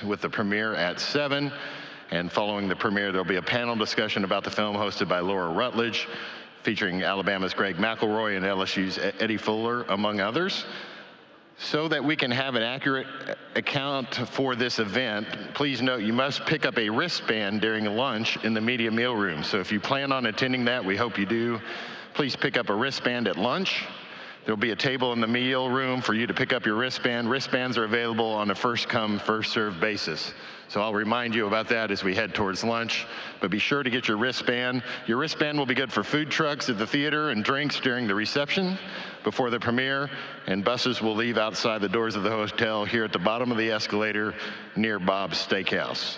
with the premiere at 7. And following the premiere, there'll be a panel discussion about the film hosted by Laura Rutledge, featuring Alabama's Greg McElroy and LSU's Eddie Fuller, among others. So that we can have an accurate account for this event, please note you must pick up a wristband during lunch in the media meal room. So if you plan on attending that, we hope you do. Please pick up a wristband at lunch. There'll be a table in the meal room for you to pick up your wristband. Wristbands are available on a first-come, first-served basis. So I'll remind you about that as we head towards lunch, but be sure to get your wristband. Your wristband will be good for food trucks at the theater and drinks during the reception before the premiere, and buses will leave outside the doors of the hotel here at the bottom of the escalator near Bob's Steakhouse.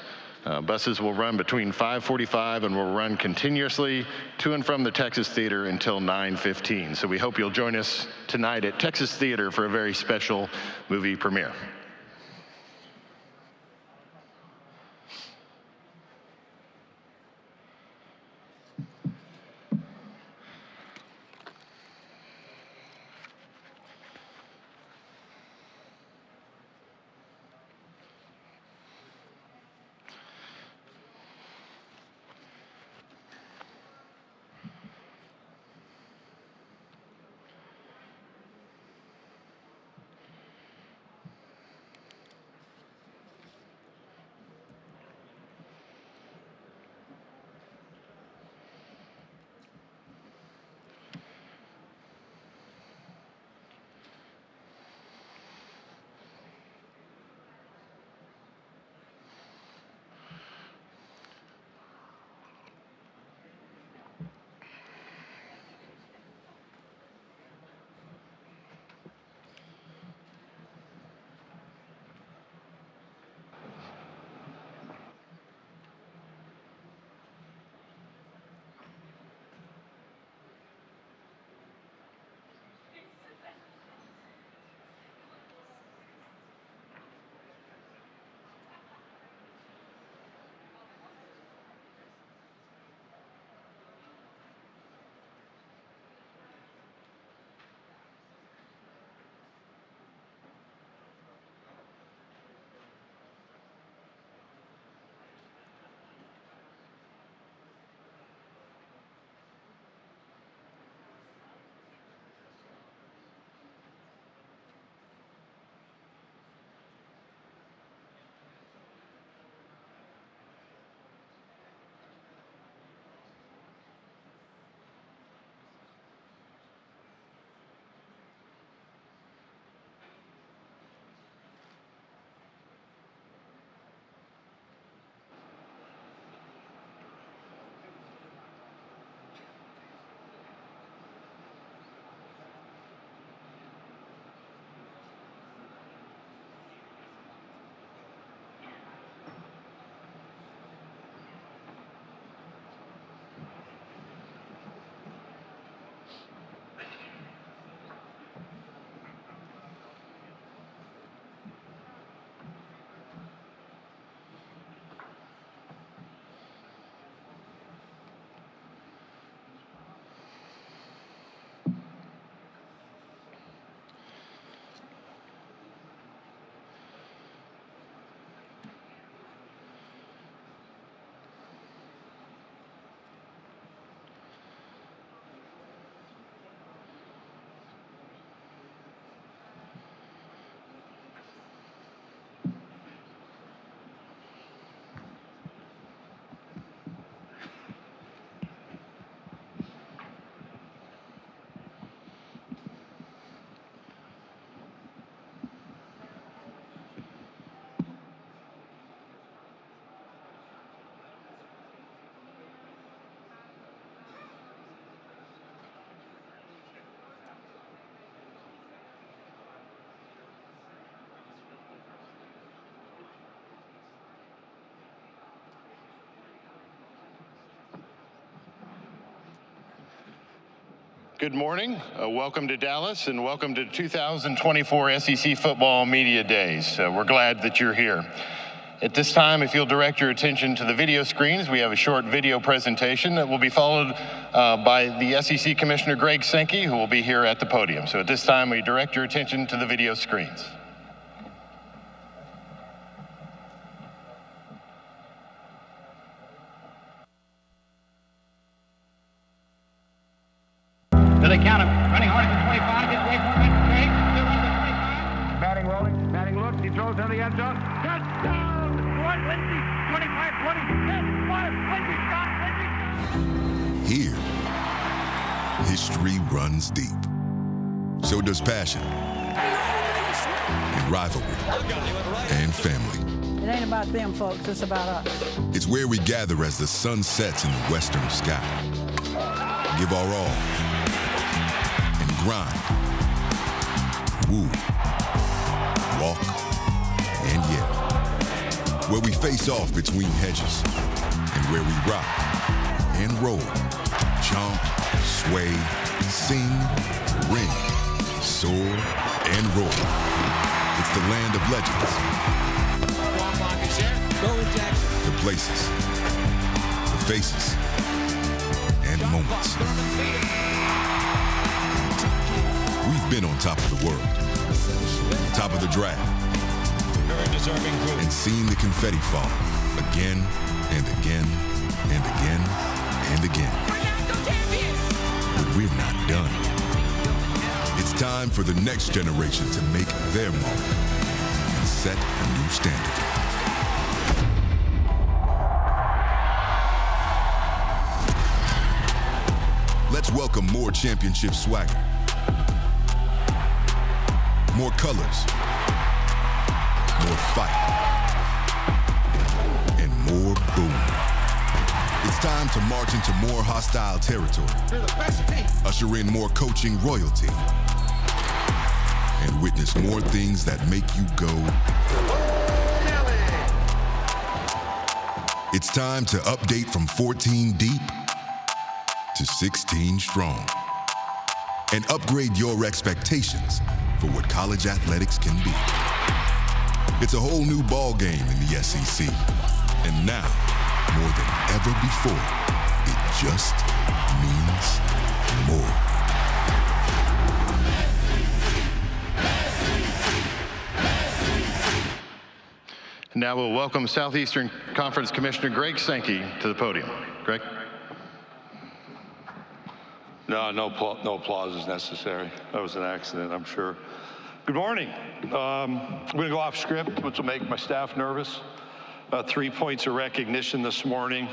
Buses will run between 5:45 and will run continuously to and from the Texas Theater until 9:15. So we hope you'll join us tonight at Texas Theater for a very special movie premiere. Good morning, welcome to Dallas, and welcome to 2024 SEC Football Media Days. We're glad that you're here. At this time, if you'll direct your attention to the video screens, we have a short video presentation that will be followed by the SEC Commissioner Greg Sankey, who will be here at the podium. So at this time, we direct your attention to the video screens. to the count of running hard at the 25, gets away from it, Greg, still runs at 25. Batting rolling, batting looks, he throws to the end zone. Touchdown! One, Lindsay, 25, 20, 10, 5, Lindsay shot, Lindsay shot. Here, history runs deep. So does passion, and rivalry, and family. It ain't about them, folks. It's about us. It's where we gather as the sun sets in the western sky. Give our all. And grind. Woo. Walk. And yell. Where we face off between hedges. And where we rock. And roll. Chomp. Sway. Sing. Ring. Soar. And roll. It's the land of legends. The places, the faces, and moments. We've been on top of the world, top of the draft, and seen the confetti fall again and again and again and again. But we're not done. It's time for the next generation to make their mark and set a new standard. Let's welcome more championship swagger, more colors, more fight, and more boom. It's time to march into more hostile territory, usher in more coaching royalty, and witness more things that make you go, it's time to update from 14 deep to 16 strong, and upgrade your expectations for what college athletics can be. It's a whole new ball game in the SEC, and now, more than ever before, it just means more. Now we'll welcome Southeastern Conference Commissioner Greg Sankey to the podium. Greg? No applause is necessary. That was an accident, I'm sure. Good morning. I'm going to go off script, which will make my staff nervous. 3 points of recognition this morning.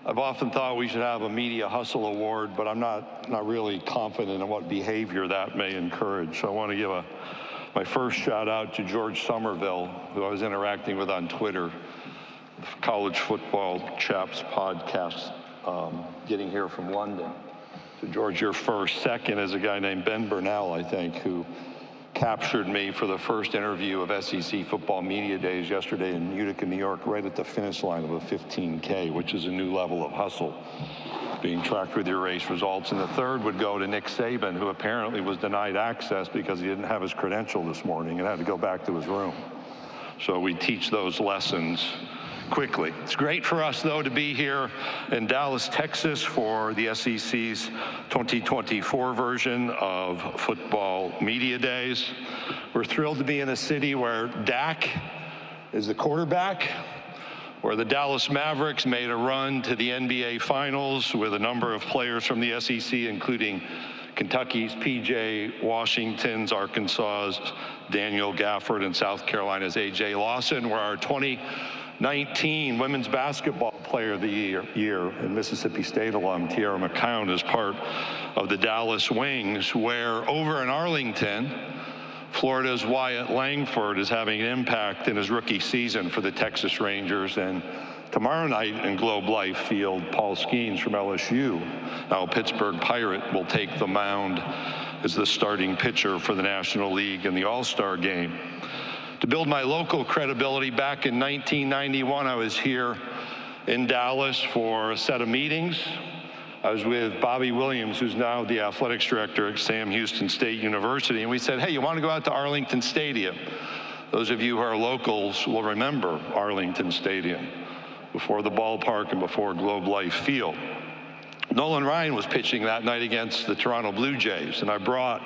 I've often thought we should have a media hustle award, but I'm not really confident in what behavior that may encourage. So I want to give my first shout out to George Somerville, who I was interacting with on Twitter, College Football Chaps podcast, getting here from London. So George, you're first. Second is a guy named Ben Burnell, I think, who captured me for the first interview of SEC Football Media Days yesterday in Utica, New York, right at the finish line of a 15K, which is a new level of hustle, being tracked with your race results. And the third would go to Nick Saban, who apparently was denied access because he didn't have his credential this morning and had to go back to his room. So we teach those lessons quickly. It's great for us, though, to be here in Dallas, Texas for the SEC's 2024 version of Football Media Days. We're thrilled to be in a city where Dak is the quarterback, where the Dallas Mavericks made a run to the NBA Finals with a number of players from the SEC, including Kentucky's PJ, Washington's, Arkansas's Daniel Gafford, and South Carolina's AJ Lawson, where our 2019 Women's Basketball Player of the Year and Mississippi State alum Tierra McCown is part of the Dallas Wings, where over in Arlington, Florida's Wyatt Langford is having an impact in his rookie season for the Texas Rangers. And tomorrow night in Globe Life Field, Paul Skeens from LSU, now a Pittsburgh Pirate, will take the mound as the starting pitcher for the National League in the All-Star game. To build my local credibility, back in 1991, I was here in Dallas for a set of meetings. I was with Bobby Williams, who's now the athletics director at Sam Houston State University, and we said, hey, you want to go out to Arlington Stadium? Those of you who are locals will remember Arlington Stadium, before the ballpark and before Globe Life Field. Nolan Ryan was pitching that night against the Toronto Blue Jays, and I brought,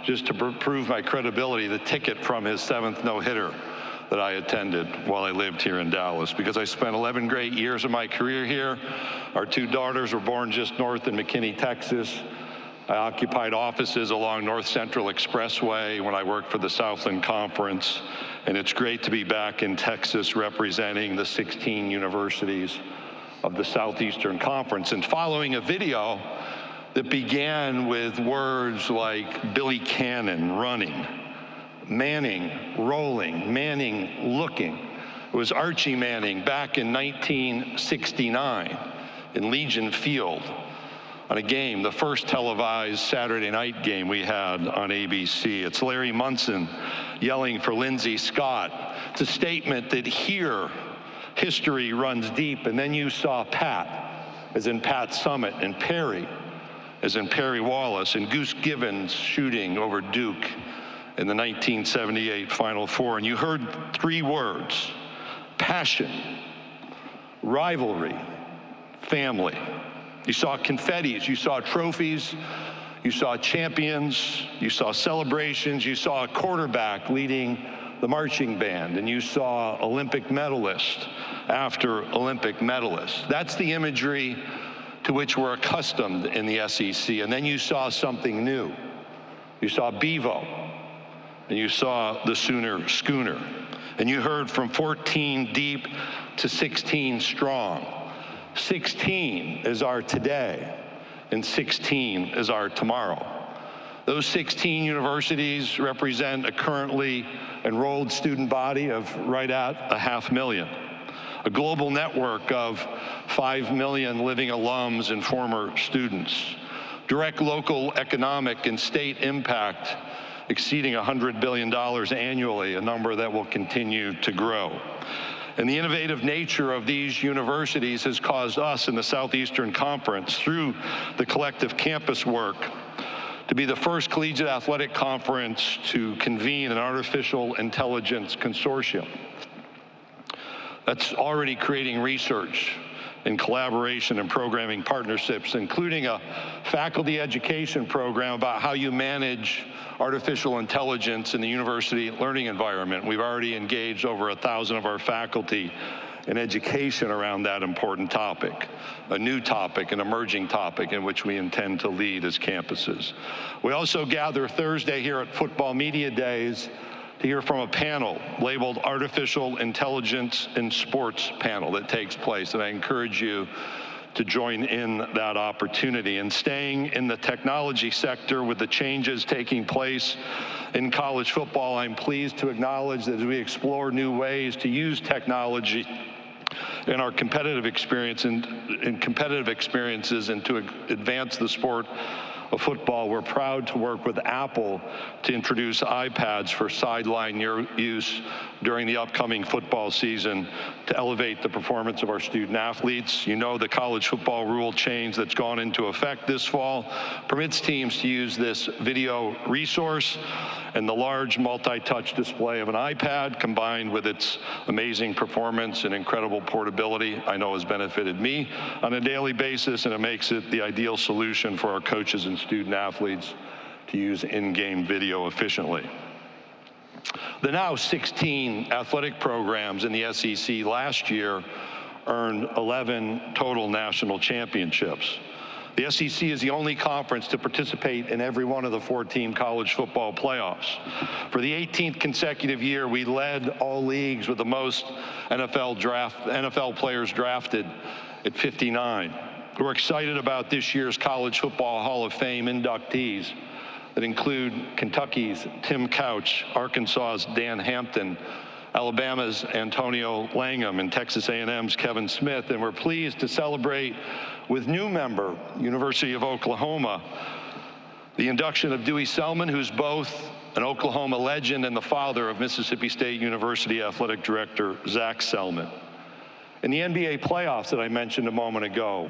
just to prove my credibility, the ticket from his 7th no-hitter that I attended while I lived here in Dallas, because I spent 11 great years of my career here. Our 2 daughters were born just north in McKinney, Texas. I occupied offices along North Central Expressway when I worked for the Southland Conference, and it's great to be back in Texas representing the 16 universities of the Southeastern Conference and following a video that began with words like Billy Cannon running, Manning rolling, Manning looking. It was Archie Manning back in 1969 in Legion Field on a game, the first televised Saturday night game we had on ABC. It's Larry Munson yelling for Lindsey Scott. It's a statement that here, history runs deep. And then you saw Pat, as in Pat Summitt, and Perry, as in Perry Wallace, and Goose Givens shooting over Duke in the 1978 Final Four. And you heard three words: passion, rivalry, family. You saw confettis, you saw trophies, you saw champions, you saw celebrations, you saw a quarterback leading the marching band, and you saw Olympic medalists after Olympic medalists. That's the imagery to which we're accustomed in the SEC. And then you saw something new. You saw Bevo, and you saw the Sooner Schooner. And you heard from 14 deep to 16 strong. 16 is our today, and 16 is our tomorrow. Those 16 universities represent a currently enrolled student body of right at 500,000, a global network of 5 million living alums and former students, direct local economic and state impact exceeding $100 billion annually, a number that will continue to grow. And the innovative nature of these universities has caused us in the Southeastern Conference, through the collective campus work, to be the first collegiate athletic conference to convene an artificial intelligence consortium that's already creating research and collaboration and programming partnerships, including a faculty education program about how you manage artificial intelligence in the university learning environment. We've already engaged over 1,000 of our faculty in education around that important topic, a new topic, an emerging topic in which we intend to lead as campuses. We also gather Thursday here at Football Media Days to hear from a panel labeled Artificial Intelligence in Sports panel that takes place, and I encourage you to join in that opportunity. And staying in the technology sector with the changes taking place in college football, I'm pleased to acknowledge that as we explore new ways to use technology in our competitive experience and competitive experiences and to advance the sport of football, we're proud to work with Apple to introduce iPads for sideline use during the upcoming football season to elevate the performance of our student athletes. You know, the college football rule change that's gone into effect this fall permits teams to use this video resource, and the large multi-touch display of an iPad combined with its amazing performance and incredible portability, I know has benefited me on a daily basis, and it makes it the ideal solution for our coaches and student athletes to use in-game video efficiently. The now 16 athletic programs in the SEC last year earned 11 total national championships. The SEC is the only conference to participate in every one of the 4-team college football playoffs. For the 18th consecutive year, we led all leagues with the most NFL players drafted at 59. We're excited about this year's College Football Hall of Fame inductees that include Kentucky's Tim Couch, Arkansas's Dan Hampton, Alabama's Antonio Langham, and Texas A&M's Kevin Smith. And we're pleased to celebrate with new member, University of Oklahoma, the induction of Dewey Selman, who's both an Oklahoma legend and the father of Mississippi State University Athletic Director Zach Selman. In the NBA playoffs that I mentioned a moment ago,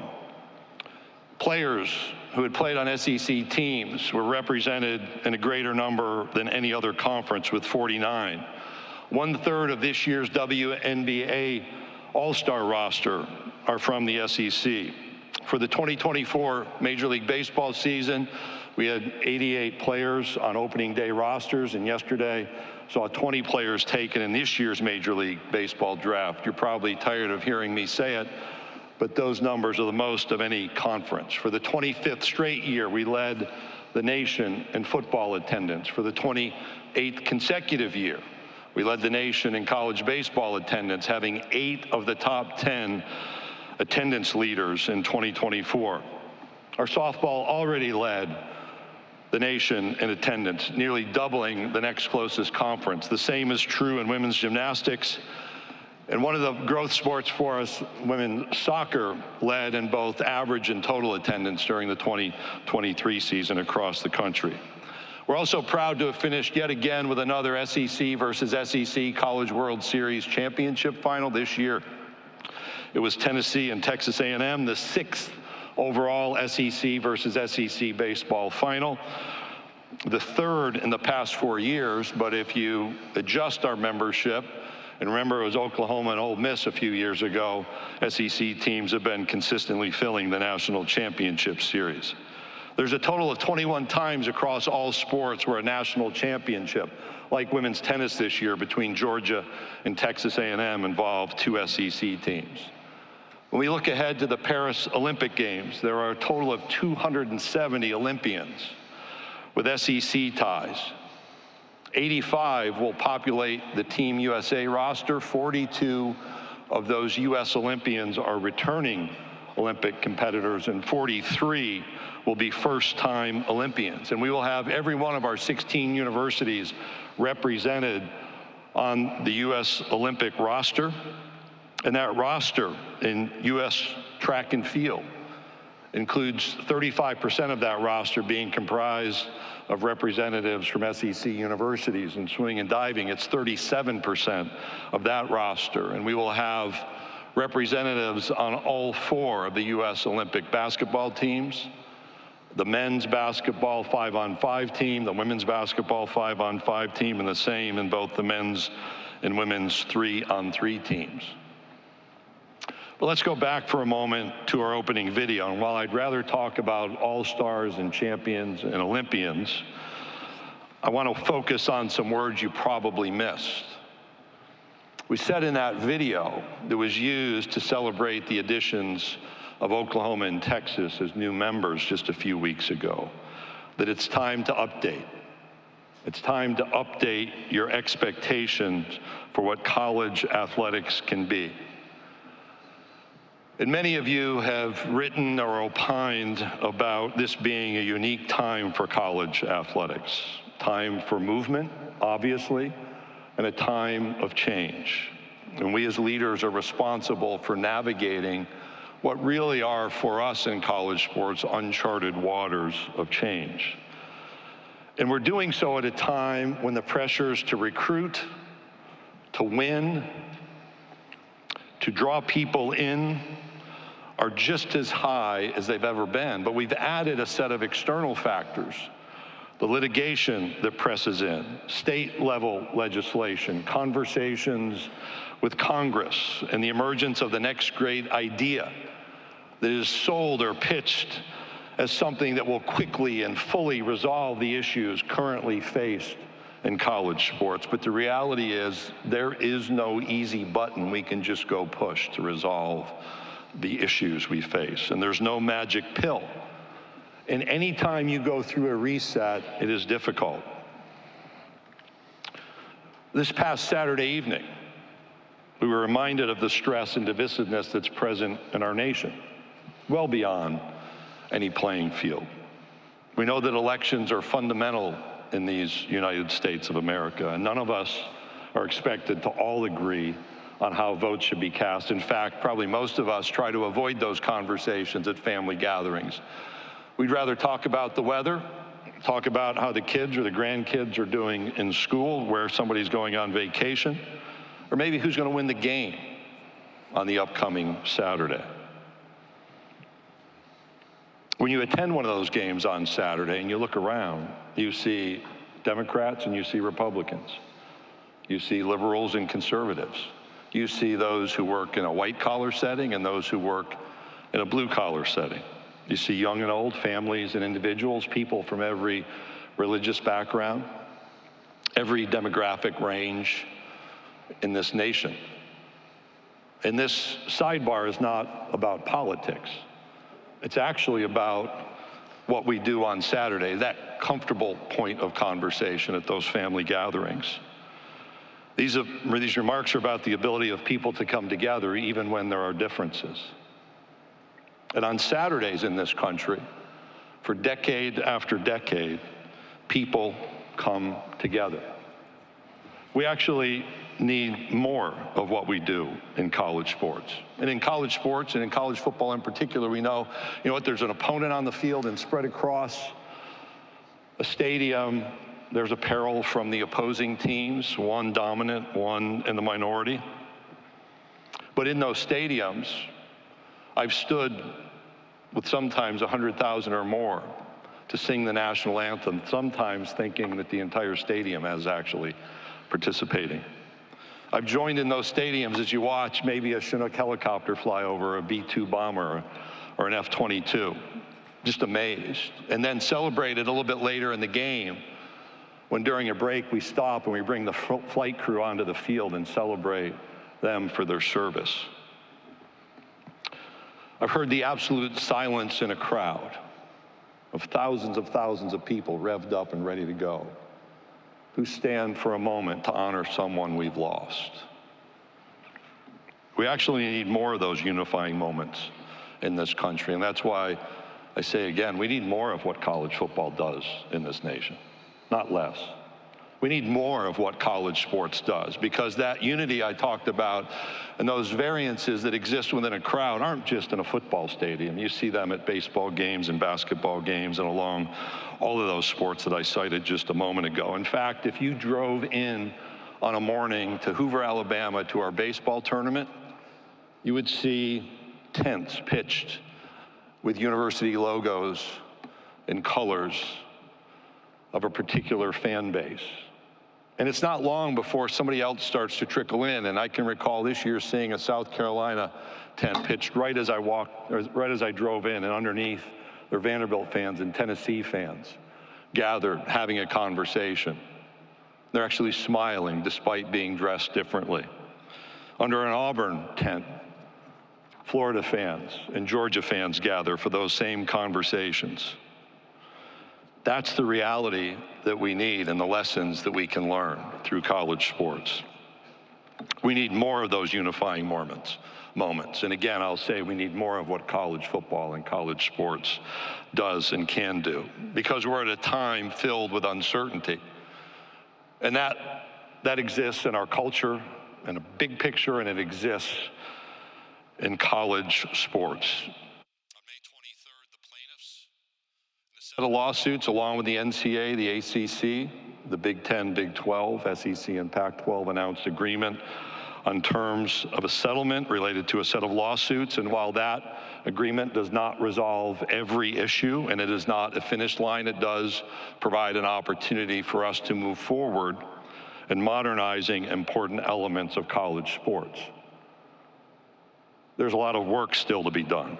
players who had played on SEC teams were represented in a greater number than any other conference with 49. 1/3 of this year's WNBA All-Star roster are from the SEC. For the 2024 Major League Baseball season, we had 88 players on opening day rosters, and yesterday saw 20 players taken in this year's Major League Baseball draft. You're probably tired of hearing me say it, but those numbers are the most of any conference. For the 25th straight year, we led the nation in football attendance. For the 28th consecutive year, we led the nation in college baseball attendance, having 8 of the top 10 attendance leaders in 2024. Our softball already led the nation in attendance, nearly doubling the next closest conference. The same is true in women's gymnastics. And one of the growth sports for us, women's soccer, led in both average and total attendance during the 2023 season across the country. We're also proud to have finished yet again with another SEC versus SEC College World Series championship final this year. It was Tennessee and Texas A&M, the 6th overall SEC versus SEC baseball final, the 3rd in the past 4 years, but if you adjust our membership, and remember it was Oklahoma and Ole Miss a few years ago, SEC teams have been consistently filling the national championship series. There's a total of 21 times across all sports where a national championship, like women's tennis this year between Georgia and Texas A&M, involved 2 SEC teams. When we look ahead to the Paris Olympic Games, there are a total of 270 Olympians with SEC ties. 85 will populate the Team USA roster. 42 of those U.S. Olympians are returning Olympic competitors, and 43 will be first-time Olympians. And we will have every one of our 16 universities represented on the U.S. Olympic roster. And that roster in U.S. track and field includes 35% of that roster being comprised of representatives from SEC universities. In swimming and diving, it's 37% of that roster. And we will have representatives on all 4 of the U.S. Olympic basketball teams, the men's basketball 5-on-5 team, the women's basketball 5-on-5 team, and the same in both the men's and women's 3-on-3 teams. But let's go back for a moment to our opening video. And while I'd rather talk about all-stars and champions and Olympians, I want to focus on some words you probably missed. We said in that video that was used to celebrate the additions of Oklahoma and Texas as new members just a few weeks ago, that it's time to update. It's time to update your expectations for what college athletics can be. And many of you have written or opined about this being a unique time for college athletics. Time for movement, obviously, and a time of change. And we as leaders are responsible for navigating what really are, for us in college sports, uncharted waters of change. And we're doing so at a time when the pressures to recruit, to win, to draw people in are just as high as they've ever been. But we've added a set of external factors: the litigation that presses in, state-level legislation, conversations with Congress, and the emergence of the next great idea that is sold or pitched as something that will quickly and fully resolve the issues currently faced in college sports. But the reality is, there is no easy button we can just go push to resolve the issues we face. And there's no magic pill. And any time you go through a reset, it is difficult. This past Saturday evening, we were reminded of the stress and divisiveness that's present in our nation, well beyond any playing field. We know that elections are fundamental in these United States of America, and none of us are expected to all agree on how votes should be cast. In fact, probably most of us try to avoid those conversations at family gatherings. We'd rather talk about the weather, talk about how the kids or the grandkids are doing in school, where somebody's going on vacation, or maybe who's going to win the game on the upcoming Saturday. When you attend one of those games on Saturday and you look around, you see Democrats and you see Republicans. You see liberals and conservatives. You see those who work in a white-collar setting and those who work in a blue-collar setting. You see young and old, families and individuals, people from every religious background, every demographic range in this nation. And this sidebar is not about politics. It's actually about what we do on Saturday, that comfortable point of conversation at those family gatherings. These remarks are about the ability of people to come together even when there are differences. And on Saturdays in this country, for decade after decade, people come together. We actually need more of what we do in college sports. And in college sports, and in college football in particular, we know, what, there's an opponent on the field, and spread across a stadium, there's apparel from the opposing teams, one dominant, one in the minority. But in those stadiums, I've stood with sometimes 100,000 or more to sing the national anthem, sometimes thinking that the entire stadium is actually participating. I've joined in those stadiums as you watch maybe a Chinook helicopter fly over, a B-2 bomber, or an F-22, just amazed. And then celebrated a little bit later in the game when during a break we stop and we bring the flight crew onto the field and celebrate them for their service. I've heard the absolute silence in a crowd of thousands of people revved up and ready to go, who stand for a moment to honor someone we've lost. We actually need more of those unifying moments in this country, and that's why I say again, we need more of what college football does in this nation, not less. We need more of what college sports does, because that unity I talked about and those variances that exist within a crowd aren't just in a football stadium. You see them at baseball games and basketball games and along all of those sports that I cited just a moment ago. In fact, if you drove in on a morning to Hoover, Alabama, to our baseball tournament, you would see tents pitched with university logos and colors of a particular fan base. And it's not long before somebody else starts to trickle in. And I can recall this year seeing a South Carolina tent pitched right as I drove in, and underneath there are Vanderbilt fans and Tennessee fans gathered having a conversation. They're actually smiling despite being dressed differently. Under an Auburn tent, Florida fans and Georgia fans gather for those same conversations. That's the reality that we need and the lessons that we can learn through college sports. We need more of those unifying moments. And again, I'll say we need more of what college football and college sports does and can do, because we're at a time filled with uncertainty. And that exists in our culture in a big picture, and it exists in college sports. On May 23rd, the plaintiffs, in a set of lawsuits along with the NCAA, the ACC, the Big Ten, Big 12, SEC, and Pac-12 announced agreement on terms of a settlement related to a set of lawsuits. And while that agreement does not resolve every issue and it is not a finish line, it does provide an opportunity for us to move forward in modernizing important elements of college sports. There's a lot of work still to be done.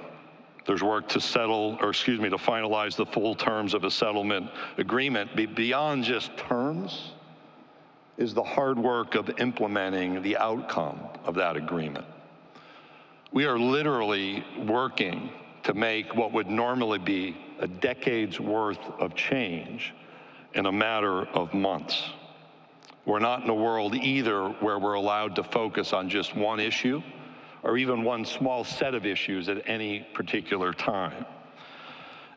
There's work to finalize the full terms of a settlement agreement. Beyond just terms is the hard work of implementing the outcome of that agreement. We are literally working to make what would normally be a decade's worth of change in a matter of months. We're not in a world either where we're allowed to focus on just one issue or even one small set of issues at any particular time.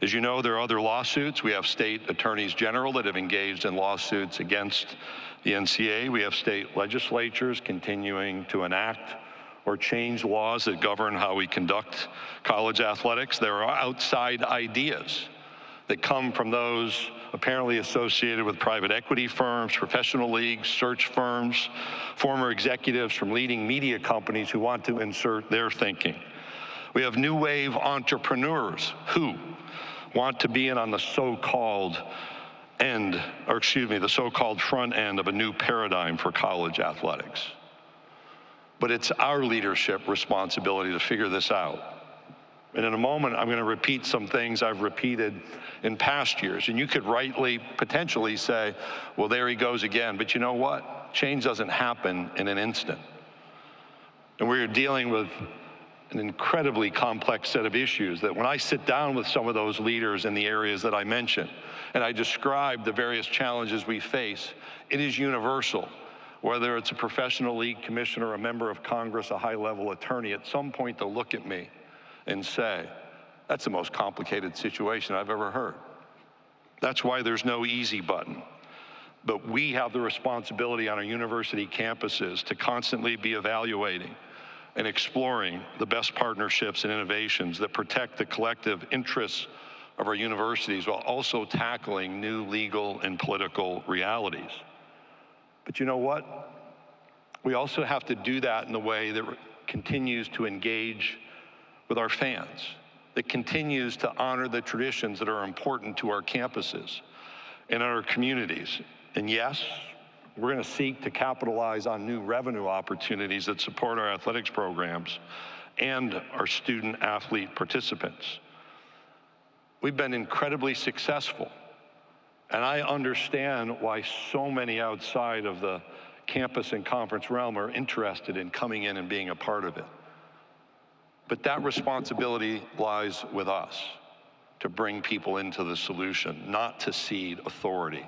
As you know, there are other lawsuits. We have state attorneys general that have engaged in lawsuits against the NCAA. We have state legislatures continuing to enact or change laws that govern how we conduct college athletics. There are outside ideas that come from those apparently associated with private equity firms, professional leagues, search firms, former executives from leading media companies who want to insert their thinking. We have new wave entrepreneurs who want to be in on the so-called the so-called front end of a new paradigm for college athletics. But it's our leadership responsibility to figure this out. And in a moment, I'm going to repeat some things I've repeated in past years. And you could rightly, potentially say, well, there he goes again. But you know what? Change doesn't happen in an instant. And we're dealing with an incredibly complex set of issues that when I sit down with some of those leaders in the areas that I mentioned, and I describe the various challenges we face, it is universal. Whether it's a professional league commissioner, a member of Congress, a high-level attorney, at some point they'll look at me and say, that's the most complicated situation I've ever heard. That's why there's no easy button. But we have the responsibility on our university campuses to constantly be evaluating and exploring the best partnerships and innovations that protect the collective interests of our universities while also tackling new legal and political realities. But you know what? We also have to do that in a way that continues to engage with our fans, that continues to honor the traditions that are important to our campuses and our communities. And yes, we're going to seek to capitalize on new revenue opportunities that support our athletics programs and our student-athlete participants. We've been incredibly successful, and I understand why so many outside of the campus and conference realm are interested in coming in and being a part of it. But that responsibility lies with us to bring people into the solution, not to cede authority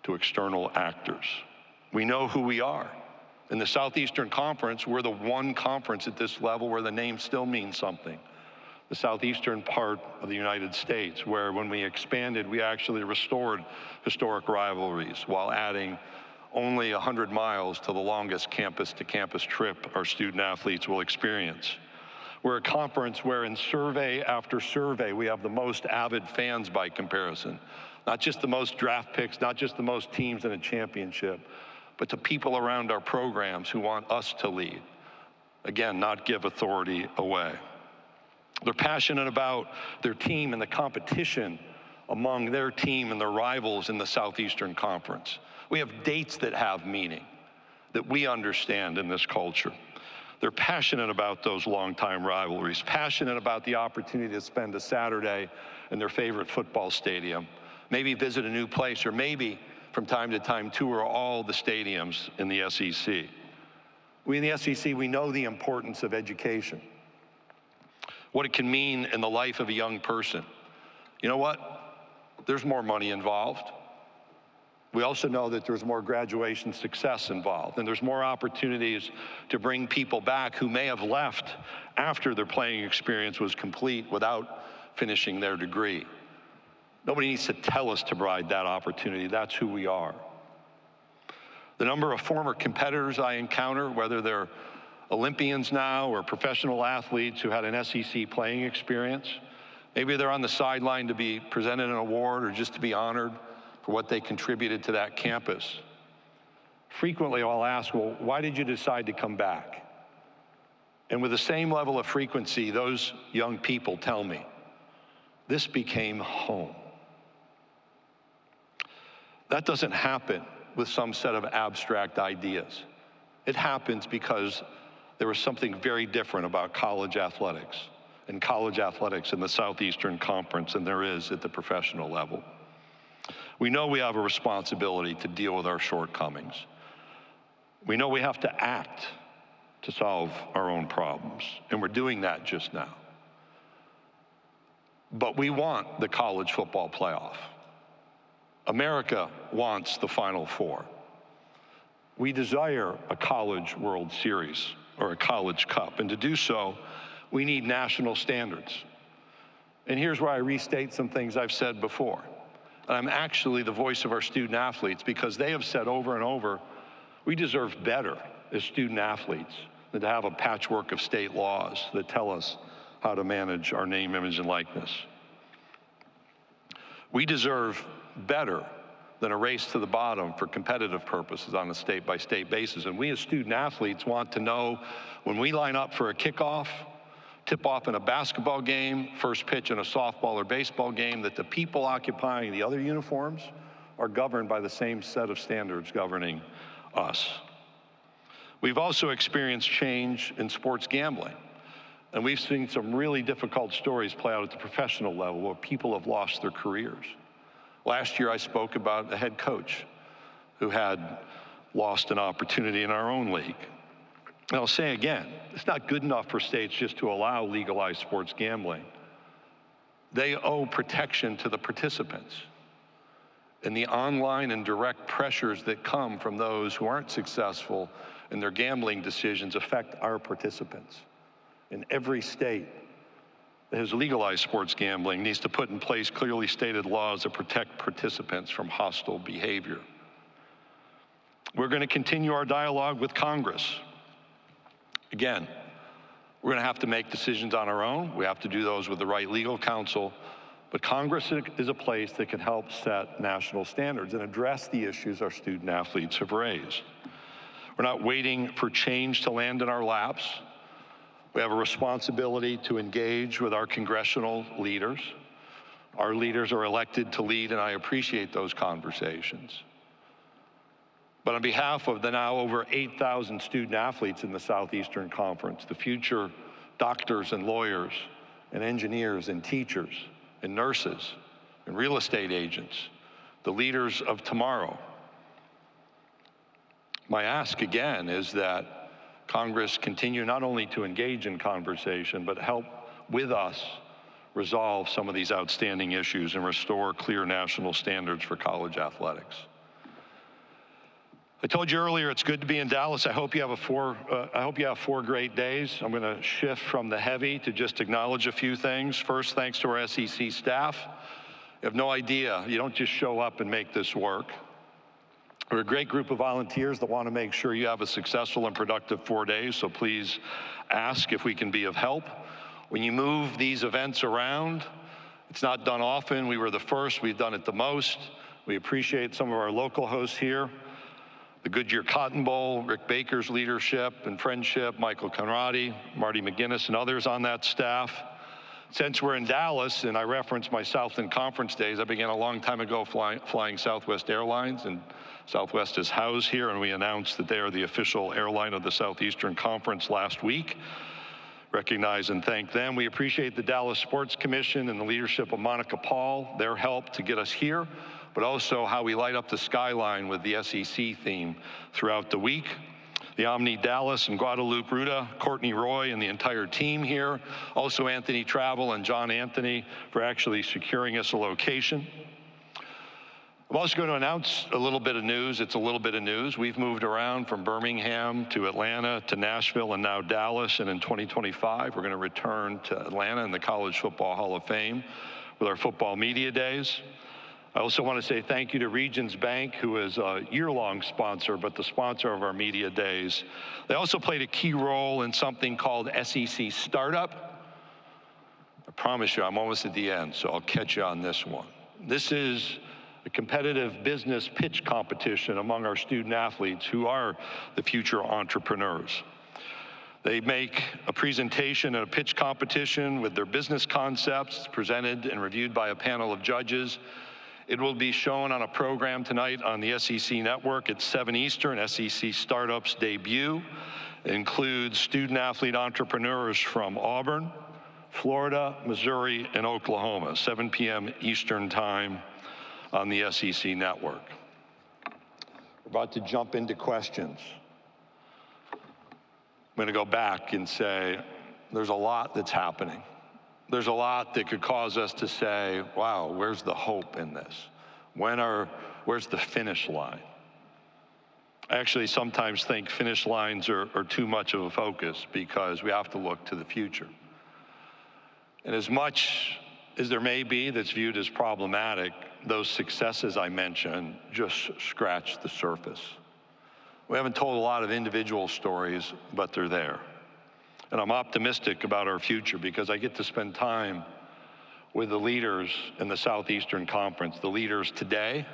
to external actors. We know who we are. In the Southeastern Conference, we're the one conference at this level where the name still means something. The southeastern part of the United States, where when we expanded, we actually restored historic rivalries while adding only 100 miles to the longest campus-to-campus trip our student athletes will experience. We're a conference where in survey after survey, we have the most avid fans by comparison. Not just the most draft picks, not just the most teams in a championship, but the people around our programs who want us to lead. Again, not give authority away. They're passionate about their team and the competition among their team and their rivals in the Southeastern Conference. We have dates that have meaning, that we understand in this culture. They're passionate about those longtime rivalries, passionate about the opportunity to spend a Saturday in their favorite football stadium, maybe visit a new place, or maybe from time to time tour all the stadiums in the SEC. We in the SEC, we know the importance of education, what it can mean in the life of a young person. You know what? There's more money involved. We also know that there's more graduation success involved, and there's more opportunities to bring people back who may have left after their playing experience was complete without finishing their degree. Nobody needs to tell us to provide that opportunity. That's who we are. The number of former competitors I encounter, whether they're Olympians now or professional athletes who had an SEC playing experience, maybe they're on the sideline to be presented an award or just to be honored for what they contributed to that campus. Frequently I'll ask, well, why did you decide to come back? And with the same level of frequency, those young people tell me, this became home. That doesn't happen with some set of abstract ideas. It happens because there was something very different about college athletics in the Southeastern Conference than there is at the professional level. We know we have a responsibility to deal with our shortcomings. We know we have to act to solve our own problems, and we're doing that just now. But we want the college football playoff. America wants the Final Four. We desire a college World Series or a college cup, and to do so, we need national standards. And here's where I restate some things I've said before. And I'm actually the voice of our student athletes because they have said over and over, we deserve better as student athletes than to have a patchwork of state laws that tell us how to manage our name, image, and likeness. We deserve better than a race to the bottom for competitive purposes on a state-by-state basis. And we as student athletes want to know when we line up for a kickoff, tip-off in a basketball game, first pitch in a softball or baseball game, that the people occupying the other uniforms are governed by the same set of standards governing us. We've also experienced change in sports gambling. And we've seen some really difficult stories play out at the professional level where people have lost their careers. Last year I spoke about a head coach who had lost an opportunity in our own league. And I'll say again, it's not good enough for states just to allow legalized sports gambling. They owe protection to the participants. And the online and direct pressures that come from those who aren't successful in their gambling decisions affect our participants. In every state that has legalized sports gambling needs to put in place clearly stated laws that protect participants from hostile behavior. We're going to continue our dialogue with Congress. Again, we're going to have to make decisions on our own. We have to do those with the right legal counsel. But Congress is a place that can help set national standards and address the issues our student athletes have raised. We're not waiting for change to land in our laps. We have a responsibility to engage with our congressional leaders. Our leaders are elected to lead, and I appreciate those conversations. But on behalf of the now over 8,000 student athletes in the Southeastern Conference, the future doctors and lawyers and engineers and teachers and nurses and real estate agents, the leaders of tomorrow, my ask again is that Congress continue not only to engage in conversation, but help with us resolve some of these outstanding issues and restore clear national standards for college athletics. I told you earlier it's good to be in Dallas. I hope you have 4 great days. I'm going to shift from the heavy to just acknowledge a few things. First, thanks to our SEC staff. You have no idea. You don't just show up and make this work. We're a great group of volunteers that want to make sure you have a successful and productive 4 days, so please ask if we can be of help. When you move these events around, it's not done often. We were the first. We've done it the most. We appreciate some of our local hosts here. The Goodyear Cotton Bowl, Rick Baker's leadership and friendship, Michael Conradi, Marty McGinnis, and others on that staff. Since we're in Dallas, and I referenced my Southland Conference days, I began a long time ago flying Southwest Airlines, and Southwest is housed here, and we announced that they are the official airline of the Southeastern Conference last week. Recognize and thank them. We appreciate the Dallas Sports Commission and the leadership of Monica Paul, their help to get us here, but also how we light up the skyline with the SEC theme throughout the week. The Omni Dallas and Guadalupe Ruda, Courtney Roy, and the entire team here. Also Anthony Travel and John Anthony for actually securing us a location. I'm also going to announce a little bit of news. It's a little bit of news. We've moved around from Birmingham to Atlanta to Nashville and now Dallas. And in 2025, we're going to return to Atlanta in the College Football Hall of Fame with our football media days. I also want to say thank you to Regions Bank, who is a year-long sponsor, but the sponsor of our media days. They also played a key role in something called SEC Startup. I promise you, I'm almost at the end, so I'll catch you on this one. This is a competitive business pitch competition among our student athletes who are the future entrepreneurs. They make a presentation and a pitch competition with their business concepts presented and reviewed by a panel of judges. It will be shown on a program tonight on the SEC Network at 7 Eastern, SEC Startups Debut. It includes student athlete entrepreneurs from Auburn, Florida, Missouri, and Oklahoma, 7 p.m. Eastern Time on the SEC Network. We're about to jump into questions. I'm going to go back and say there's a lot that's happening. There's a lot that could cause us to say, wow, where's the hope in this? Where's the finish line? I actually sometimes think finish lines are too much of a focus because we have to look to the future. And as much as there may be that's viewed as problematic, those successes I mentioned just scratch the surface. We haven't told a lot of individual stories, but they're there. And I'm optimistic about our future because I get to spend time with the leaders in the Southeastern Conference, the leaders today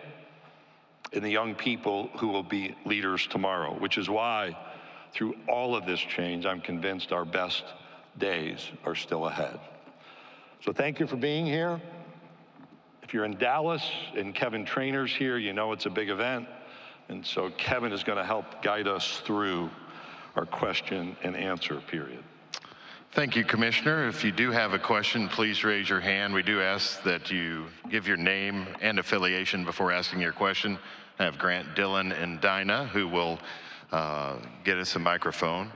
and the young people who will be leaders tomorrow, which is why through all of this change, I'm convinced our best days are still ahead. So thank you for being here. If you're in Dallas and Kevin Trainer's here, you know it's a big event. And so Kevin is going to help guide us through our question and answer period. Thank you, Commissioner. If you do have a question, please raise your hand. We do ask that you give your name and affiliation before asking your question. I have Grant, Dylan, and Dinah who will get us a microphone.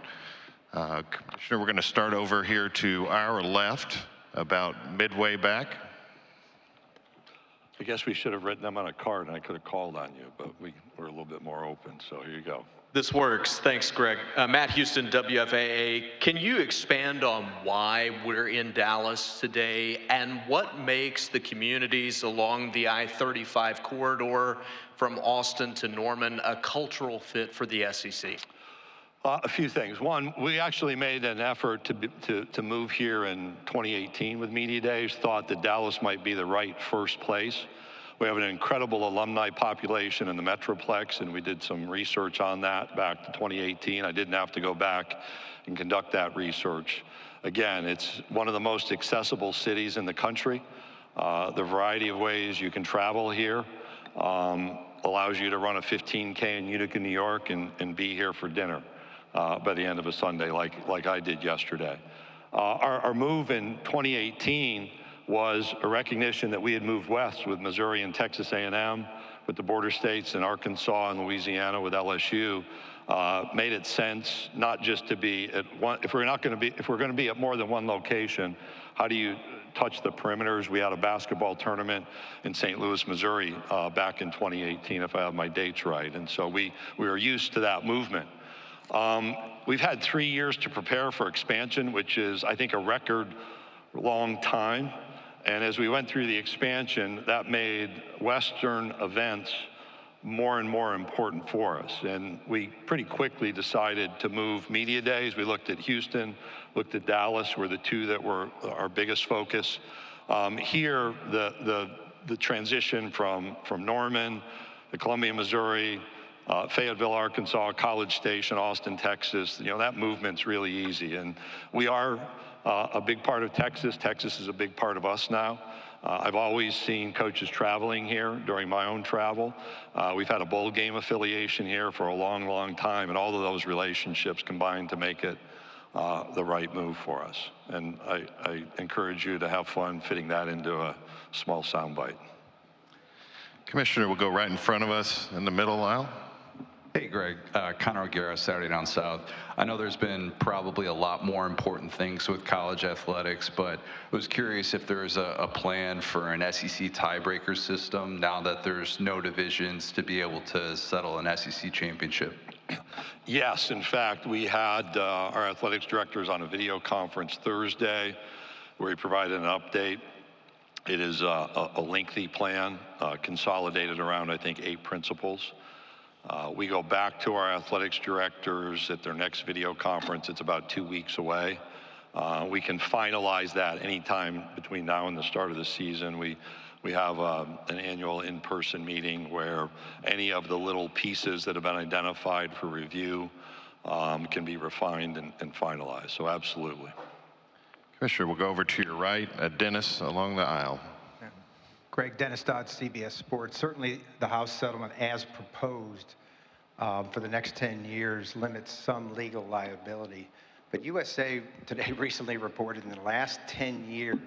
Commissioner, we're going to start over here to our left, about midway back. I guess we should have written them on a card and I could have called on you, but we're a little bit more open, so here you go. This works. Thanks, Greg. Matt Houston, WFAA. Can you expand on why we're in Dallas today and what makes the communities along the I-35 corridor from Austin to Norman a cultural fit for the SEC? A few things. One, we actually made an effort to move here in 2018 with Media Days, thought that Dallas might be the right first place. We have an incredible alumni population in the Metroplex, and we did some research on that back to 2018. I didn't have to go back and conduct that research. Again, it's one of the most accessible cities in the country. The variety of ways you can travel here allows you to run a 15K in Utica, New York, and be here for dinner by the end of a Sunday, like I did yesterday. Our move in 2018 was a recognition that we had moved west with Missouri and Texas A&M, with the border states in Arkansas and Louisiana with LSU, made it sense not just to be at one. If we're going to be at more than one location, how do you touch the perimeters? We had a basketball tournament in St. Louis, Missouri, back in 2018, if I have my dates right, and so we were used to that movement. We've had 3 years to prepare for expansion, which is, I think, a record long time. And as we went through the expansion, that made Western events more and more important for us. And we pretty quickly decided to move Media Days. We looked at Houston, looked at Dallas, were the two that were our biggest focus. Here, the transition from Norman, to Columbia, Missouri, Fayetteville, Arkansas, College Station, Austin, Texas, that movement's really easy. And we are a big part of Texas. Texas is a big part of us now. I've always seen coaches traveling here during my own travel. We've had a bowl game affiliation here for a long, long time, and all of those relationships combined to make it the right move for us. And I encourage you to have fun fitting that into a small soundbite. Commissioner will go right in front of us in the middle aisle. Hey, Greg. Connor O'Gara, Saturday Down South. I know there's been probably a lot more important things with college athletics, but I was curious if there's a plan for an SEC tiebreaker system now that there's no divisions to be able to settle an SEC championship. Yes, in fact, we had our athletics directors on a video conference Thursday where we provided an update. It is a lengthy plan, consolidated around, I think, 8 principles. We go back to our athletics directors at their next video conference. It's about 2 weeks away. We can finalize that anytime between now and the start of the season. We have an annual in-person meeting where any of the little pieces that have been identified for review can be refined and finalized. So absolutely. Commissioner, we'll go over to your right, Dennis along the aisle. Greg, Dennis Dodd, CBS Sports. Certainly the House settlement as proposed for the next 10 years limits some legal liability. But USA Today recently reported in the last 10 years,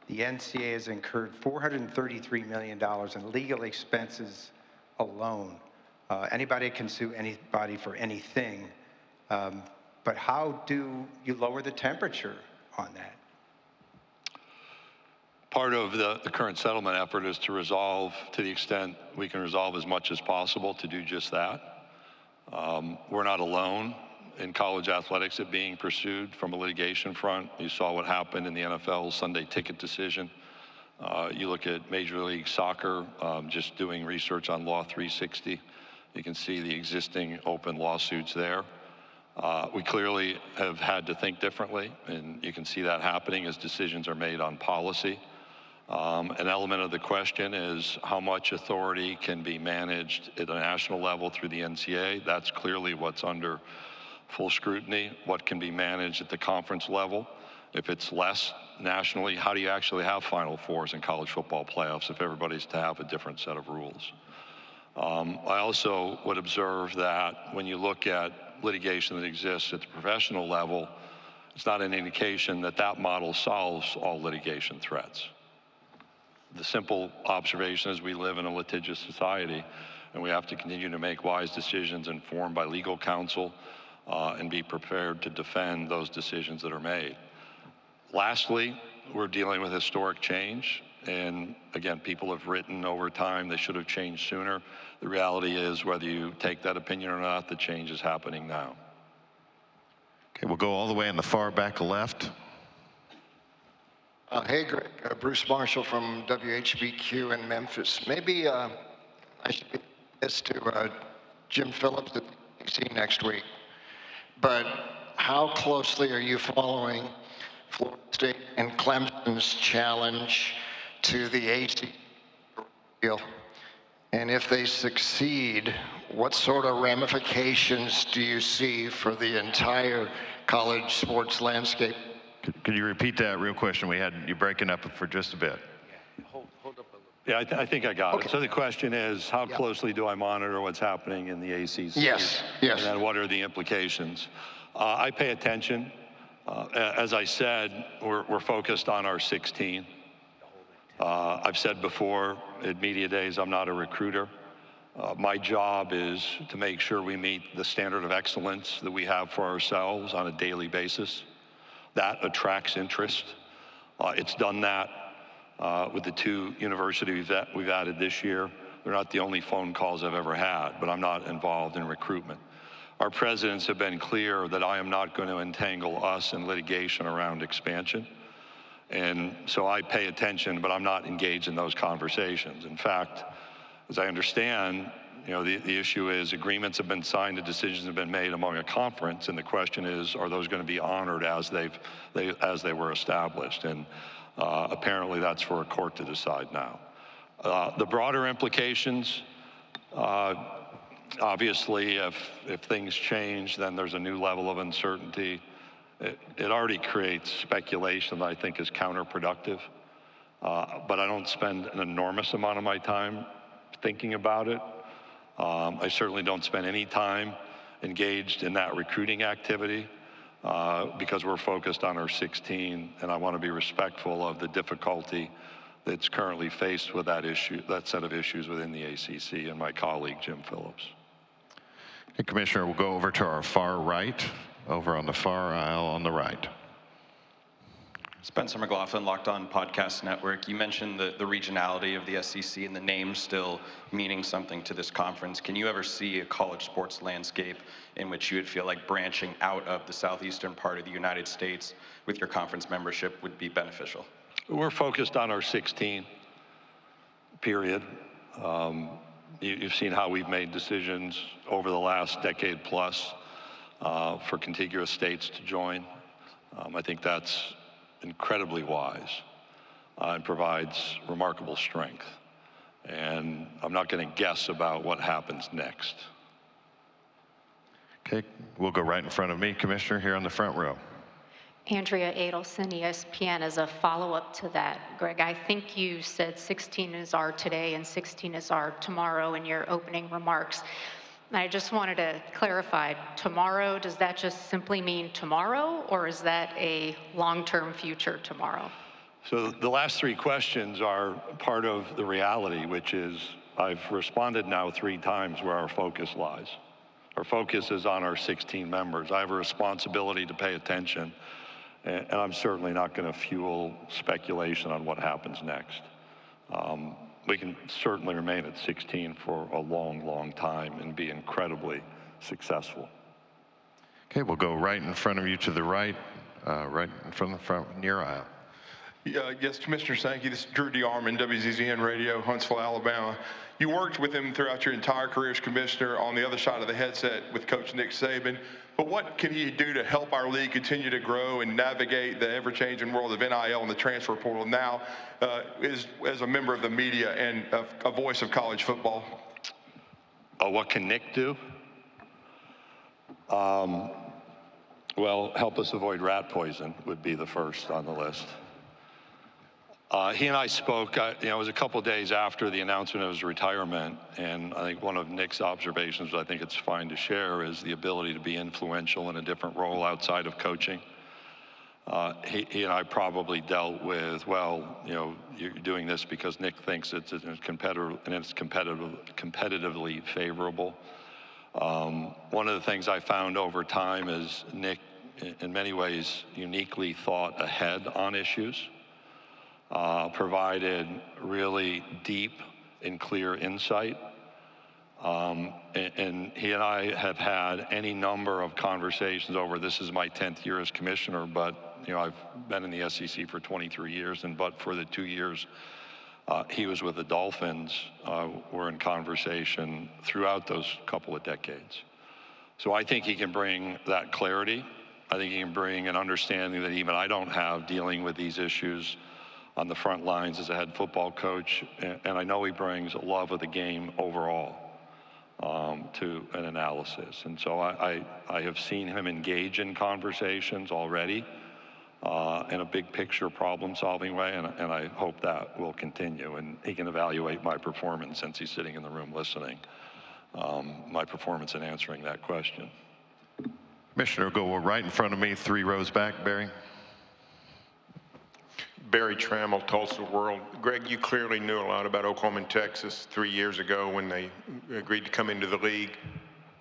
the NCAA has incurred $433 million in legal expenses alone. Anybody can sue anybody for anything, but how do you lower the temperature on that? Part of the current settlement effort is to resolve, to the extent we can resolve as much as possible, to do just that. We're not alone in college athletics at being pursued from a litigation front. You saw what happened in the NFL Sunday ticket decision. You look at Major League Soccer, just doing research on Law 360. You can see the existing open lawsuits there. We clearly have had to think differently, and you can see that happening as decisions are made on policy. An element of the question is how much authority can be managed at a national level through the NCAA. That's clearly what's under full scrutiny. What can be managed at the conference level? If it's less nationally, how do you actually have Final Fours in college football playoffs if everybody's to have a different set of rules? I also would observe that when you look at litigation that exists at the professional level, it's not an indication that that model solves all litigation threats. The simple observation is we live in a litigious society, and we have to continue to make wise decisions informed by legal counsel, and be prepared to defend those decisions that are made. Lastly, we're dealing with historic change. And again, people have written over time they should have changed sooner. The reality is, whether you take that opinion or not, the change is happening now. Okay, we'll go all the way in the far back left. Hey, Greg. Bruce Marshall from WHBQ in Memphis. Maybe I should get this to Jim Phillips at the ACC next week. But how closely are you following Florida State and Clemson's challenge to the ACC deal? And if they succeed, what sort of ramifications do you see for the entire college sports landscape? Could you repeat that real question? We had you breaking up for just a bit. Hold up a little. Yeah, I think I got Okay. it. So the question is, how closely do I monitor what's happening in the ACC? Yes, yes. And then what are the implications? I pay attention. As I said, we're focused on our 16. I've said before at media days, I'm not a recruiter. My job is to make sure we meet the standard of excellence that we have for ourselves on a daily basis. That attracts interest. It's done that with the 2 universities that we've added this year. They're not the only phone calls I've ever had, but I'm not involved in recruitment. Our presidents have been clear that I am not going to entangle us in litigation around expansion. And so I pay attention, but I'm not engaged in those conversations. In fact, as I understand, the issue is agreements have been signed and decisions have been made among a conference, and the question is, are those going to be honored as they were established? And apparently that's for a court to decide now. The broader implications, obviously, if things change, then there's a new level of uncertainty. It already creates speculation that I think is counterproductive, but I don't spend an enormous amount of my time thinking about it. I certainly don't spend any time engaged in that recruiting activity because we're focused on our 16, and I want to be respectful of the difficulty that's currently faced with that issue, that set of issues within the ACC, and my colleague, Jim Phillips. Okay, Commissioner, we'll go over to our far right, over on the far aisle on the right. Spencer McLaughlin, Locked On Podcast Network. You mentioned the regionality of the SEC and the name still meaning something to this conference. Can you ever see a college sports landscape in which you would feel like branching out of the southeastern part of the United States with your conference membership would be beneficial? We're focused on our 16, period. You've seen how we've made decisions over the last decade plus for contiguous states to join. I think that's incredibly wise and provides remarkable strength. And I'm not going to guess about what happens next. Okay, we'll go right in front of me, Commissioner, here on the front row. Andrea Adelson, ESPN. As a follow-up to that, Greg, I think you said 16 is our today and 16 is our tomorrow in your opening remarks. I just wanted to clarify, tomorrow, does that just simply mean tomorrow, or is that a long-term future tomorrow? So the last 3 questions are part of the reality, which is I've responded now 3 times where our focus lies. Our focus is on our 16 members. I have a responsibility to pay attention, and I'm certainly not going to fuel speculation on what happens next. We can certainly remain at 16 for a long, long time and be incredibly successful. Okay, we'll go right in front of you to the right, right in front of the front near aisle. Yes, Commissioner Sankey, this is Drew DeArmond, WZZN Radio, Huntsville, Alabama. You worked with him throughout your entire career as commissioner on the other side of the headset with Coach Nick Saban. But what can he do to help our league continue to grow and navigate the ever-changing world of NIL and the transfer portal now as a member of the media and a voice of college football? What can Nick do? Well, help us avoid rat poison would be the first on the list. He and I spoke, it was a couple of days after the announcement of his retirement, and I think one of Nick's observations, I think it's fine to share, is the ability to be influential in a different role outside of coaching. He and I probably dealt with, well, you're doing this because Nick thinks it's competitively favorable. One of the things I found over time is Nick, in many ways, uniquely thought ahead on issues, provided really deep and clear insight. And he and I have had any number of conversations over, this is my 10th year as commissioner, but I've been in the SEC for 23 years, and but for the 2 years he was with the Dolphins, we're in conversation throughout those couple of decades. So I think he can bring that clarity. I think he can bring an understanding that even I don't have dealing with these issues on the front lines as a head football coach. And I know he brings a love of the game overall to an analysis. And so I have seen him engage in conversations already in a big picture problem solving way, and I hope that will continue. And he can evaluate my performance, since he's sitting in the room listening, my performance in answering that question. Commissioner, go right in front of me, 3 rows back, Barry. Barry Trammell, Tulsa World. Greg, you clearly knew a lot about Oklahoma and Texas 3 years ago when they agreed to come into the league.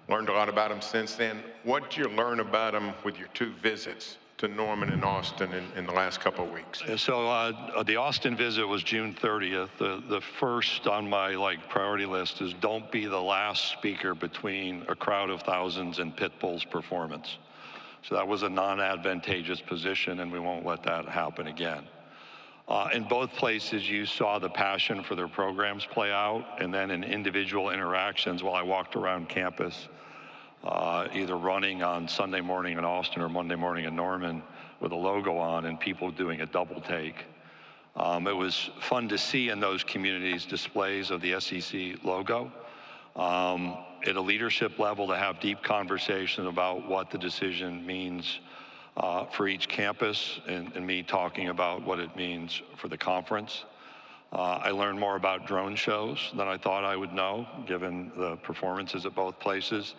Learned a lot about them since then. What did you learn about them with your 2 visits to Norman and Austin in the last couple of weeks? So the Austin visit was June 30th. The first on my priority list is don't be the last speaker between a crowd of thousands and Pitbull's performance. So that was a non-advantageous position, and we won't let that happen again. In both places, you saw the passion for their programs play out, and then in individual interactions while I walked around campus, either running on Sunday morning in Austin or Monday morning in Norman with a logo on and people doing a double take. It was fun to see in those communities displays of the SEC logo. At a leadership level, to have deep conversation about what the decision means for each campus, and me talking about what it means for the conference. I learned more about drone shows than I thought I would know, given the performances at both places.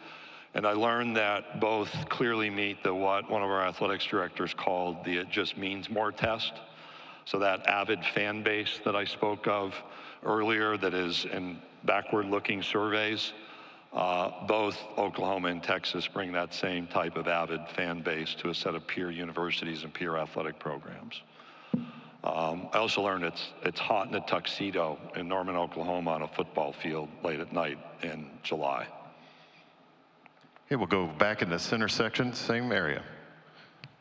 And I learned that both clearly meet what one of our athletics directors called the "it just means more" test. So that avid fan base that I spoke of earlier, that is in backward-looking surveys, both Oklahoma and Texas bring that same type of avid fan base to a set of peer universities and peer athletic programs. I also learned it's hot in a tuxedo in Norman, Oklahoma on a football field late at night in July. Okay, we'll go back in the center section, same area.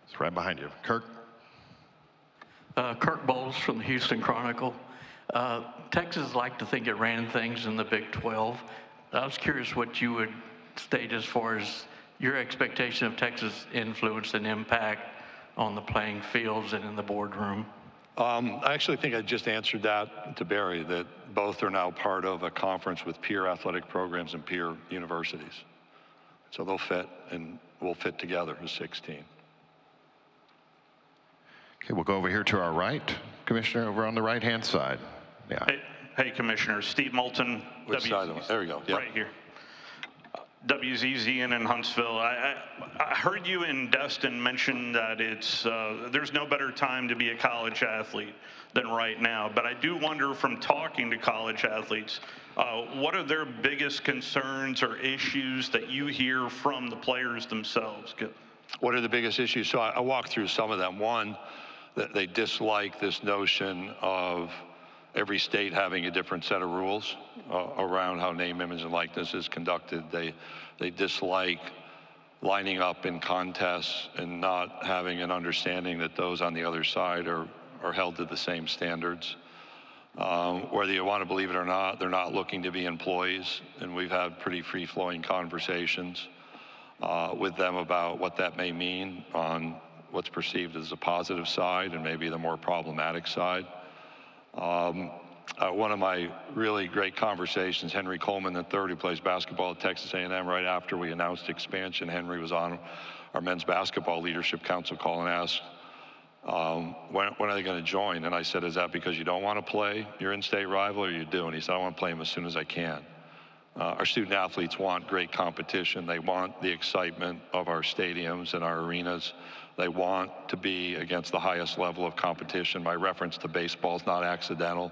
It's right behind you. Kirk? Kirk Bowles from the Houston Chronicle. Texas liked to think it ran things in the Big 12. I was curious what you would state as far as your expectation of Texas' influence and impact on the playing fields and in the boardroom. I actually think I just answered that to Barry, that both are now part of a conference with peer athletic programs and peer universities. So they'll fit, and we'll fit together as 16. Okay, we'll go over here to our right. Commissioner, over on the right-hand side. Yeah. Hey, Commissioner. Steve Moulton. Which side of it? There we go. Yep. Right here. WZZN in Huntsville. I heard you in Destin mention that there's no better time to be a college athlete than right now. But I do wonder, from talking to college athletes, what are their biggest concerns or issues that you hear from the players themselves? What are the biggest issues? So I walked through some of them. One, that they dislike this notion of every state having a different set of rules around how name, image, and likeness is conducted. They dislike lining up in contests and not having an understanding that those on the other side are held to the same standards. Whether you want to believe it or not, they're not looking to be employees, and we've had pretty free-flowing conversations with them about what that may mean on what's perceived as a positive side and maybe the more problematic side. One of my really great conversations, Henry Coleman III, who plays basketball at Texas A&M, right after we announced expansion, Henry was on our men's basketball leadership council call and asked, when are they going to join? And I said, is that because you don't want to play your in-state rival, or you do? And he said, I want to play them as soon as I can. Our student athletes want great competition. They want the excitement of our stadiums and our arenas. They want to be against the highest level of competition. My reference to baseball is not accidental.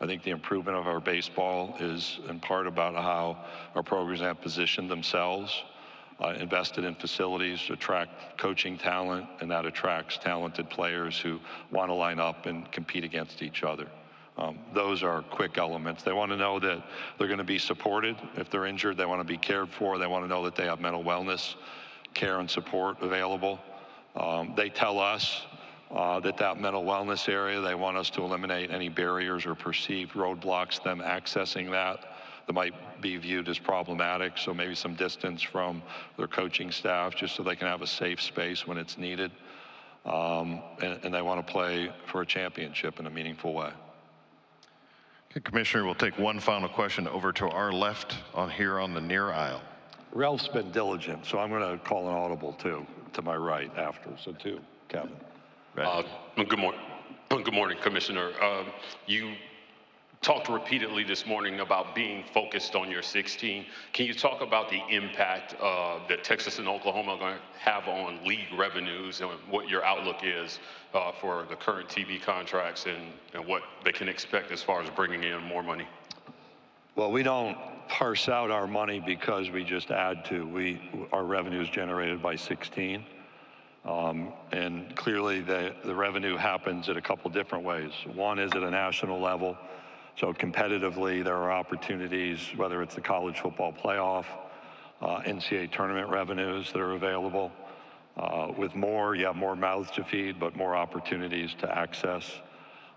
I think the improvement of our baseball is in part about how our programs have positioned themselves, invested in facilities to attract coaching talent, and that attracts talented players who want to line up and compete against each other. Those are quick elements. They want to know that they're going to be supported. If they're injured, they want to be cared for. They want to know that they have mental wellness care and support available. They tell us that mental wellness area, they want us to eliminate any barriers or perceived roadblocks, them accessing that might be viewed as problematic. So maybe some distance from their coaching staff just so they can have a safe space when it's needed. And they want to play for a championship in a meaningful way. Okay, Commissioner, we'll take one final question over to our left here on the near aisle. Ralph's been diligent, so I'm going to call an audible too, to my right after. So two, Kevin. Good morning, Commissioner. You talked repeatedly this morning about being focused on your 16. Can you talk about the impact that Texas and Oklahoma are going to have on league revenues and what your outlook is for the current TV contracts and what they can expect as far as bringing in more money? Well, we don't parse out our money because we just add to. Our revenue is generated by 16. And clearly the revenue happens at a couple different ways. One is at a national level. So competitively, there are opportunities, whether it's the college football playoff, NCAA tournament revenues that are available. With more, you have more mouths to feed, but more opportunities to access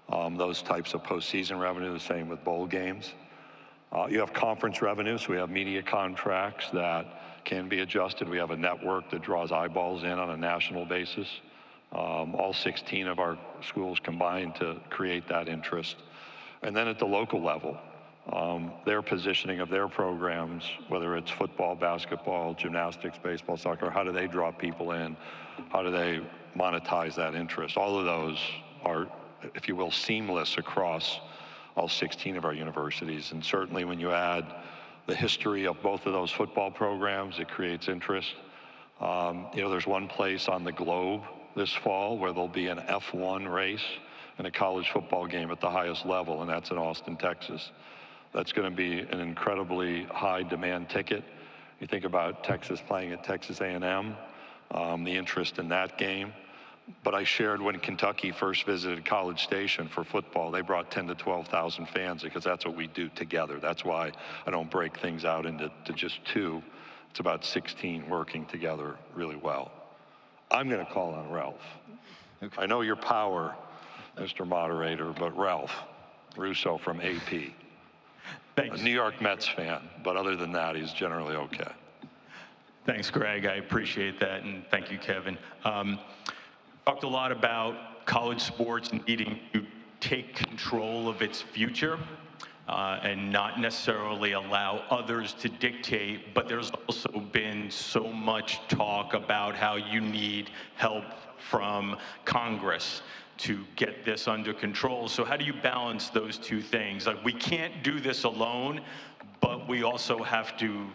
those types of postseason revenue, the same with bowl games. You have conference revenues, so we have media contracts that can be adjusted. We have a network that draws eyeballs in on a national basis. All 16 of our schools combined to create that interest. And then at the local level, their positioning of their programs, whether it's football, basketball, gymnastics, baseball, soccer, how do they draw people in? How do they monetize that interest? All of those are, if you will, seamless across all 16 of our universities. And certainly when you add the history of both of those football programs, it creates interest. There's one place on the globe this fall where there'll be an F1 race in a college football game at the highest level, and that's in Austin, Texas. That's going to be an incredibly high demand ticket. You think about Texas playing at Texas A&M, the interest in that game. But I shared when Kentucky first visited College Station for football, they brought 10 to 12,000 fans because that's what we do together. That's why I don't break things out into just two. It's about 16 working together really well. I'm going to call on Ralph. Okay. I know your power, Mr. Moderator, but Ralph Russo from AP. Thanks. A New York Mets fan, but other than that, he's generally okay. Thanks, Greg. I appreciate that, and thank you, Kevin. Talked a lot about college sports needing to take control of its future and not necessarily allow others to dictate, but there's also been so much talk about how you need help from Congress to get this under control. So how do you balance those two things? Like, we can't do this alone, but we also have to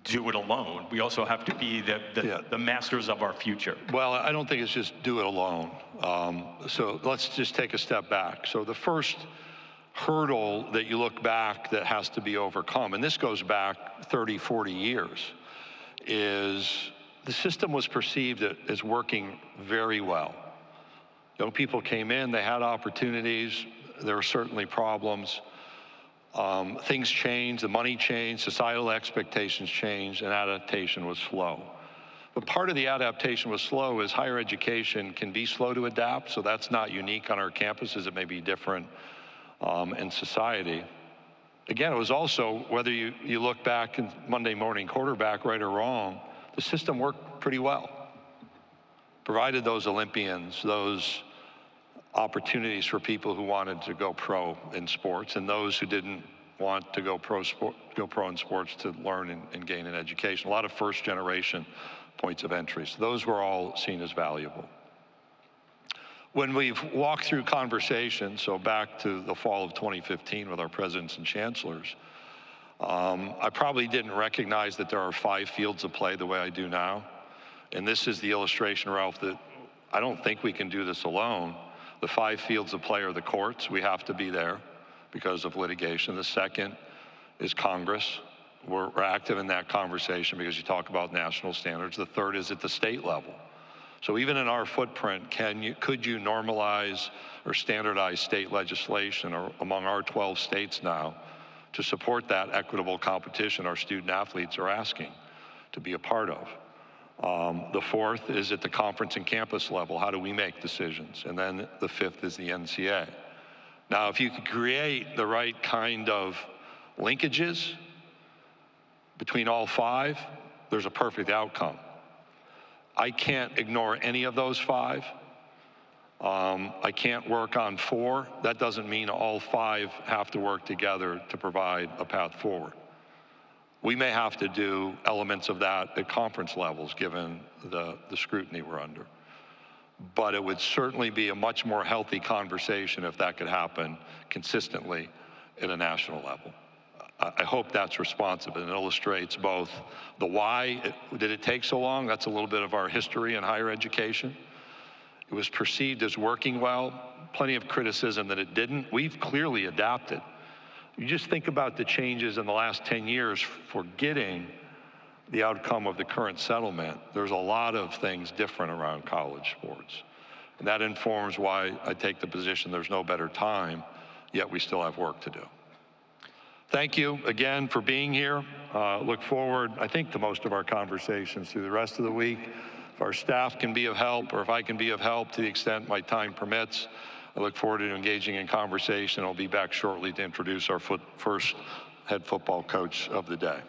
do it alone. We also have to be the masters of our future. Well, I don't think it's just do it alone. So let's just take a step back. So the first hurdle that you look back that has to be overcome, and this goes back 30, 40 years, is the system was perceived as working very well. Young people came in, they had opportunities, there were certainly problems. Things changed, the money changed, societal expectations changed, and adaptation was slow. But part of the adaptation was slow is higher education can be slow to adapt, so that's not unique on our campuses. It may be different in society. Again, it was also, whether you look back in Monday morning quarterback, right or wrong, the system worked pretty well. Provided those Olympians, those opportunities for people who wanted to go pro in sports and those who didn't want to go pro in sports to learn and gain an education. A lot of first generation points of entry. So those were all seen as valuable. When we've walked through conversations, so back to the fall of 2015 with our presidents and chancellors, I probably didn't recognize that there are 5 fields of play the way I do now. And this is the illustration, Ralph, that I don't think we can do this alone. The 5 fields of play are the courts. We have to be there. because of litigation. The second is Congress. We're active in that conversation because you talk about national standards. The third is at the state level. So even in our footprint, could you normalize or standardize state legislation or among our 12 states now to support that equitable competition our student athletes are asking to be a part of? The fourth is at the conference and campus level. How do we make decisions? And then the fifth is the NCAA. Now, if you could create the right kind of linkages between all five, there's a perfect outcome. I can't ignore any of those five. I can't work on four. That doesn't mean all five have to work together to provide a path forward. We may have to do elements of that at conference levels, given the scrutiny we're under. But it would certainly be a much more healthy conversation if that could happen consistently at a national level. I hope that's responsive and illustrates both the why did it take so long. That's a little bit of our history in higher education. It was perceived as working well, plenty of criticism that it didn't. We've clearly adapted. You just think about the changes in the last 10 years, forgetting the outcome of the current settlement. There's a lot of things different around college sports. And that informs why I take the position there's no better time, yet we still have work to do. Thank you again for being here. Look forward, I think, to most of our conversations through the rest of the week. If our staff can be of help, or if I can be of help to the extent my time permits, I look forward to engaging in conversation. I'll be back shortly to introduce our first head football coach of the day.